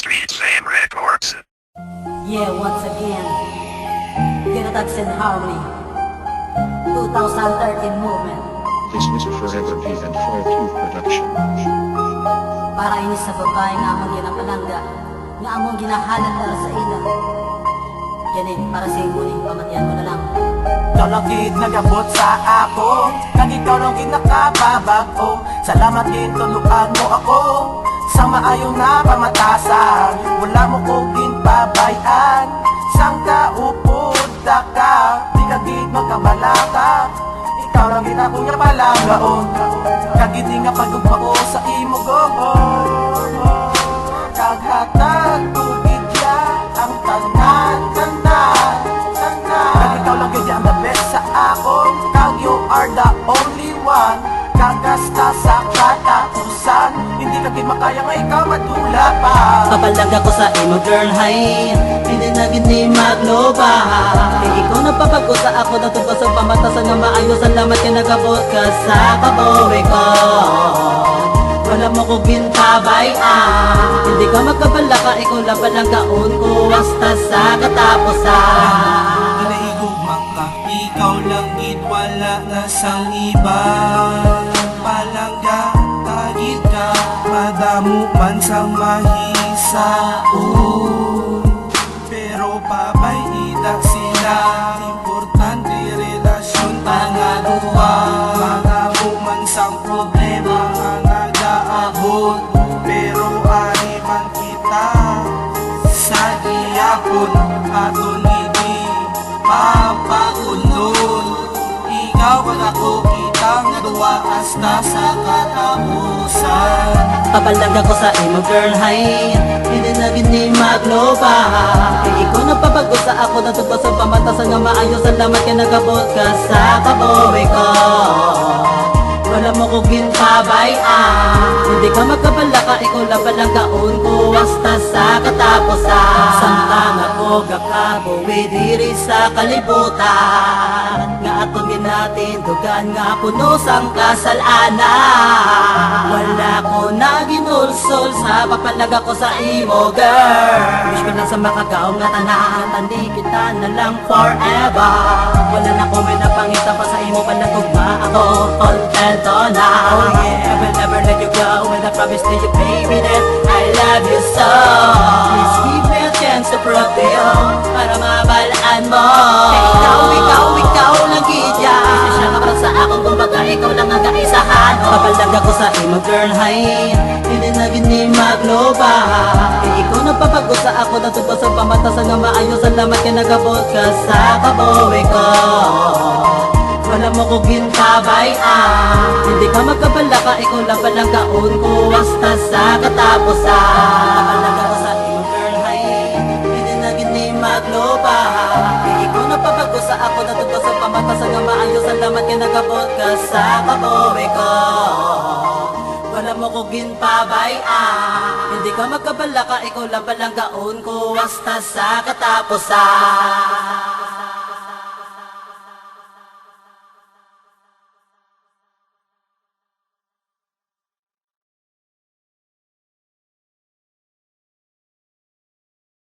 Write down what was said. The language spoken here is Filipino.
Street Same Records. Yeah, once again, Ginatags in Harmony, 2013 movement. This is a Forever P and 4Q production. Para ini sa babae nga among ginapalangga, nga among ginahalat dara sa ila. Ganin, para sa imo ni pamatian mo na lang. Kalakit nagabot sa ako, kag ikaw lang ginakababago. Salamat gintuluan mo ako sa maayong na pamatasan. Wala mo ko ginpabayan, sang kaupod da ka, di ka gid magkabalaka. Ikaw lang gid ako nga palagaon, kag hindi nga pagugma ko sa imo kag hatag tubig ya ang tanan. Kag ikaw lang gid ang the best sa akon, kag you are the only one. Kagasta sa katapusan, hindi ka gid makaya nga ikaw madula pa. Papalag ako sa imo girl, hi. Hindi na gini magloba. Ikaw na papago sa ako, natubos sa pamatasan nga maayos. Salamat ka nagabot ka sa kabawi ko. Wala mo ko gintabayan, hindi ka magkabalaka, ikaw lang palang kaon ko hasta sa katapusan. Palaigugma ka, ikaw lang gid, wala na sang iba. Palangga, tagid ka, madamo man sang mahisaon. Pero babay ida sila, importante relasyon mga duwa. Madamo man sang problema nga nagaabot, pero ari man kita sa giyapon aton hindi papaunon. Ikaw kag ako, kitang duwa hasta sa katapusan. Papalag ako sa imo girl, hi. Hindi na gini magloba. Ikaw na papago sa ako, natubos sa pamatasan nga maayos. Salamat ka nagabot ka sa kabawi ko. Wala mo ko gintabayan, hindi ka magkabalaka, ikaw lang palang kaon ko hasta sa katapusan. Samtang ako kakabuwi diri sa kalibutan, nga atong ginatindugan nga puno sang kasalanan. Wala ko na ginulsol sa papalag ako sa imo girl. Wish ko lang sa makagaong nga tanan, tandi kita na lang forever. Wala na ko may napangita pa sa imo palagugma, ako contento na. Oh yeah, I will never let you go, and I promise to you baby that I love you so. Please give me a chance to prove to you, para mabalaan mo. Ikaw lang gidya. Isa ka para sa akong, kumbaga ikaw lang ang kaisahan. Papalag ako sa imo girl, hi. Hindi na gini magloba. Ikaw na papago sa ako, natubos sa pamatasan nga maayos. Salamat ka nagabot ka sa kabawi ko. Wala mo ko gintabayan, hindi ka magkabalaka, ikaw lang palang kaon ko hasta sa katapusan. Papalag ako sa imo girl, hi. Hindi na gini magloba. Ikaw na papago sa ako, natubos sa pamatasan nga maayos. Salamat ka nagabot ka sa kabawi ko. Wala mo ko ginpabayan, hindi ka magkabalaka, ikaw lang palang kaon ko hasta sa katapusan.